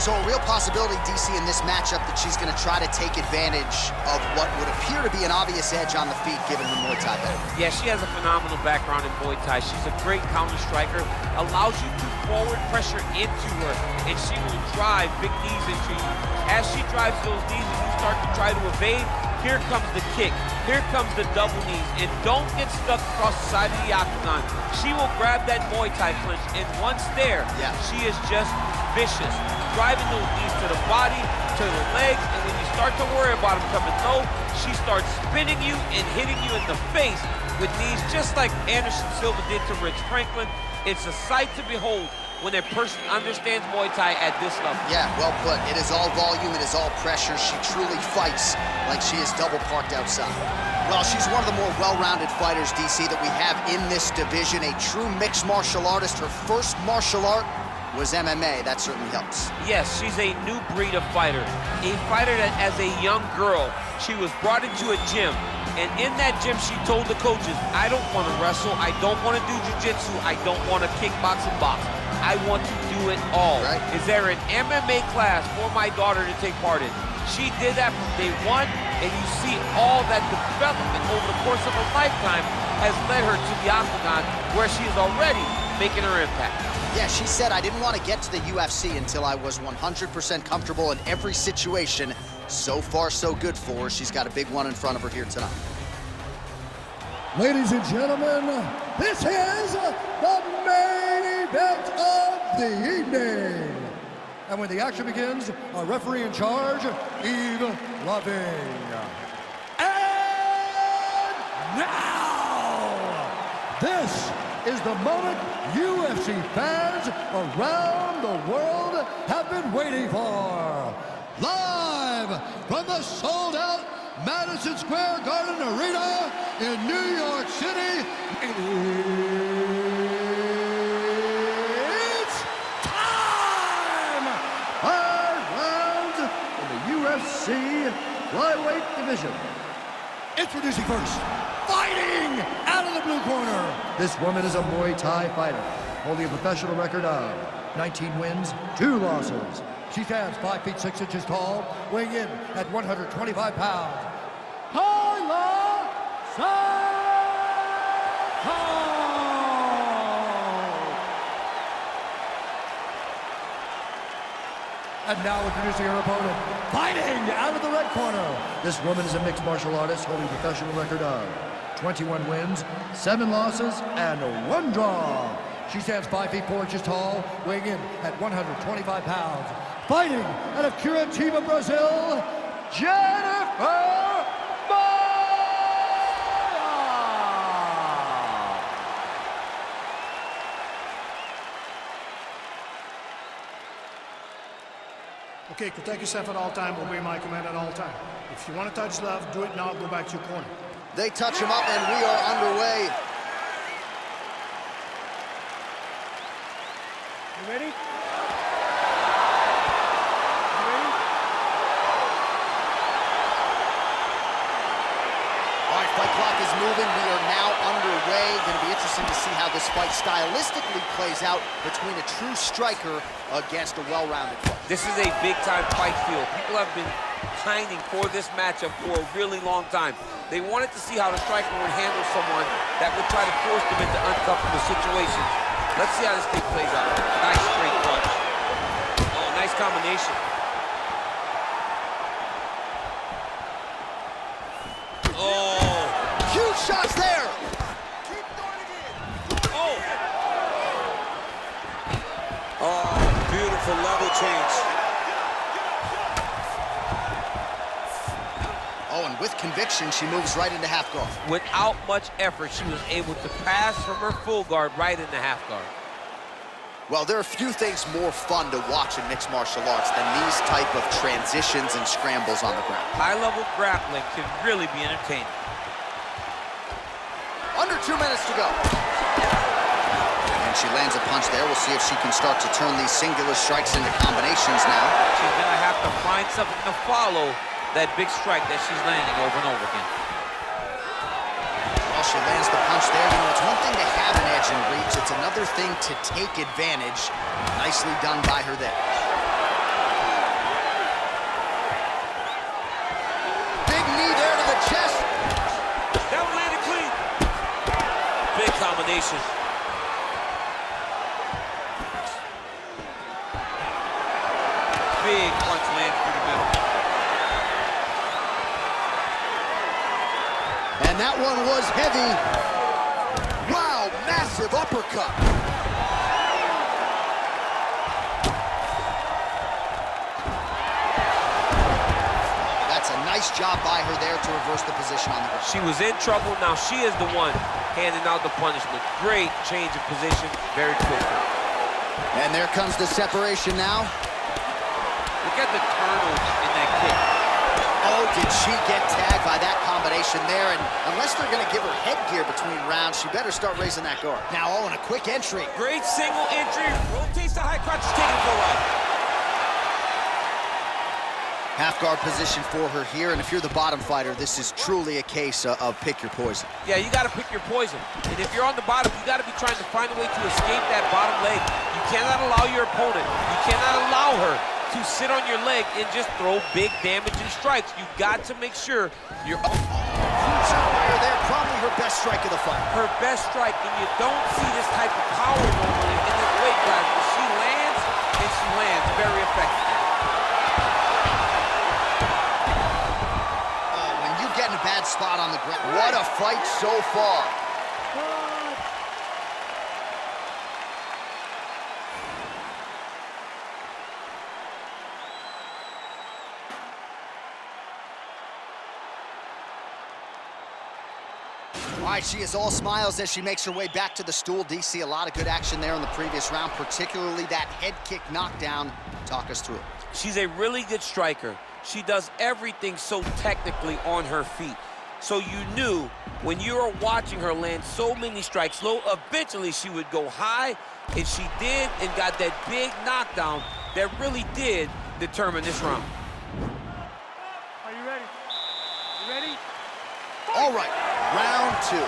So a real possibility, DC, in this matchup that she's going to try to take advantage of what would appear to be an obvious edge on the feet given her Muay Thai background. Yeah, she has a phenomenal background in Muay Thai. She's a great counter striker, allows you to forward pressure into her, and she will drive big knees into you. As she drives those knees and you start to try to evade, here comes the kick, here comes the double knees, and don't get stuck across the side of the octagon. She will grab that Muay Thai clinch, and once there, she is just vicious, driving those knees to the body, to the legs, and when you start to worry about them coming low, she starts spinning you and hitting you in the face with knees just like Anderson Silva did to Rich Franklin. It's a sight to behold when a person understands Muay Thai at this level. Yeah, well put. It is all volume, it is all pressure. She truly fights like she is double parked outside. Well, she's one of the more well-rounded fighters, DC, that we have in this division. A true mixed martial artist. Her first martial art was MMA. That certainly helps. Yes, she's a new breed of fighter. A fighter that, as a young girl, she was brought into a gym. And in that gym, she told the coaches, I don't want to wrestle, I don't want to do jiu-jitsu, I don't want to kickbox and box. I want to do it all. Right. Is there an MMA class for my daughter to take part in? She did that from day one, and you see all that development over the course of her lifetime has led her to the octagon, where she is already making her impact. Yeah, she said, I didn't want to get to the UFC until I was 100% comfortable in every situation. So far, so good for her. She's got a big one in front of her here tonight. Ladies and gentlemen, this is the main event of the evening. And when the action begins, our referee in charge, Yves Loving. And now, this is the moment UFC fans around the world have been waiting for. Live from the sold-out Madison Square Garden Arena in New York City, it's time! 5 rounds in the UFC Flyweight division. Introducing first, fighting out of the blue corner. This woman is a Muay Thai fighter, holding a professional record of 19 wins, 2 losses. She stands 5 feet 6 inches tall, weighing in at 125 pounds. Carla Santos! And now introducing her opponent, fighting out of the red corner. This woman is a mixed martial artist holding a professional record of 21 wins, 7 losses, and 1 draw. She stands 5 feet 4 inches tall, weighing in at 125 pounds. Fighting out of Curitiba, Brazil, Jennifer Maia! Okay, protect yourself at all time, obey my command at all time. If you want to touch love, do it now, go back to your corner. They touch him up, and we are underway. You ready? Fight clock is moving. We are now underway. Going to be interesting to see how this fight stylistically plays out between a true striker against a well-rounded fighter. This is a big-time fight field. People have been pining for this matchup for a really long time. They wanted to see how the striker would handle someone that would try to force them into uncomfortable situations. Let's see how this thing plays out. Nice straight punch. Oh, nice combination. Oh. Huge shots there. Keep doing it again. Oh. Oh, beautiful level change. Oh, and with conviction, she moves right into half guard. Without much effort, she was able to pass from her full guard right into half guard. Well, there are few things more fun to watch in mixed martial arts than these type of transitions and scrambles on the ground. High-level grappling can really be entertaining. Under 2 minutes to go. And she lands a punch there. We'll see if she can start to turn these singular strikes into combinations now. She's gonna have to find something to follow that big strike that she's landing over and over again. Well, she lands the punch there. You know, it's one thing to have an edge in reach. It's another thing to take advantage. Nicely done by her there. submission. Big punch lands through the middle. And that one was heavy. Wow, massive uppercut. That's a nice job by her there to reverse the position on the ground. She was in trouble, now she is the one handing out the punishment. Great change of position, very quickly. And there comes the separation now. Look at the turtles in that kick. Oh, did she get tagged by that combination there? And unless they're going to give her headgear between rounds, she better start raising that guard. Now, oh, and a quick entry. Great single entry, rotates the high crotch, taking it for a ride. Half guard position for her here, and if you're the bottom fighter, this is truly a case of pick your poison. Yeah, you got to pick your poison. And if you're on the bottom, you got to be trying to find a way to escape that bottom leg. You cannot allow your opponent, you cannot allow her to sit on your leg and just throw big damaging strikes. You got to make sure you're... Huge outlier there, probably her best strike of the fight. Her best strike, and you don't see this type of power normally in this weight class, but she lands, and she lands very effectively. When you get in a bad spot on the ground, what a fight so far. All right, she is all smiles as she makes her way back to the stool. DC, a lot of good action there in the previous round, particularly that head kick knockdown. Talk us through it. She's a really good striker. She does everything so technically on her feet. So you knew when you were watching her land so many strikes low, eventually she would go high, and she did, and got that big knockdown that really did determine this round. Are you ready? You ready? All right, round two.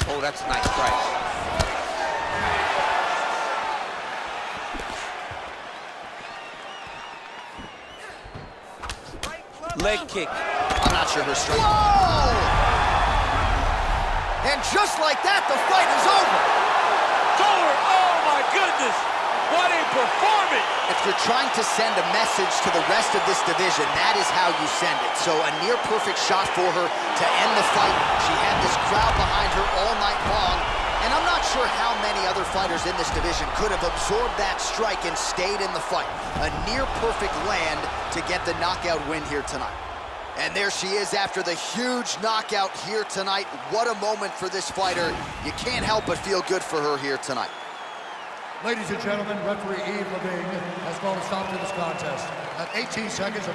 Oh, that's a nice strike. Leg kick. I'm not sure her strike. Whoa! And just like that, the fight is over. Forward. Oh, my goodness. What a performance. If you're trying to send a message to the rest of this division, that is how you send it. So a near-perfect shot for her to end the fight. She had this crowd behind her all night long, and I'm not sure how many other fighters in this division could have absorbed that strike and stayed in the fight. A near-perfect land to get the knockout win here tonight. And there she is after the huge knockout here tonight. What a moment for this fighter. You can't help but feel good for her here tonight. Ladies and gentlemen, referee Yves Levine has called a stop to this contest at 18 seconds of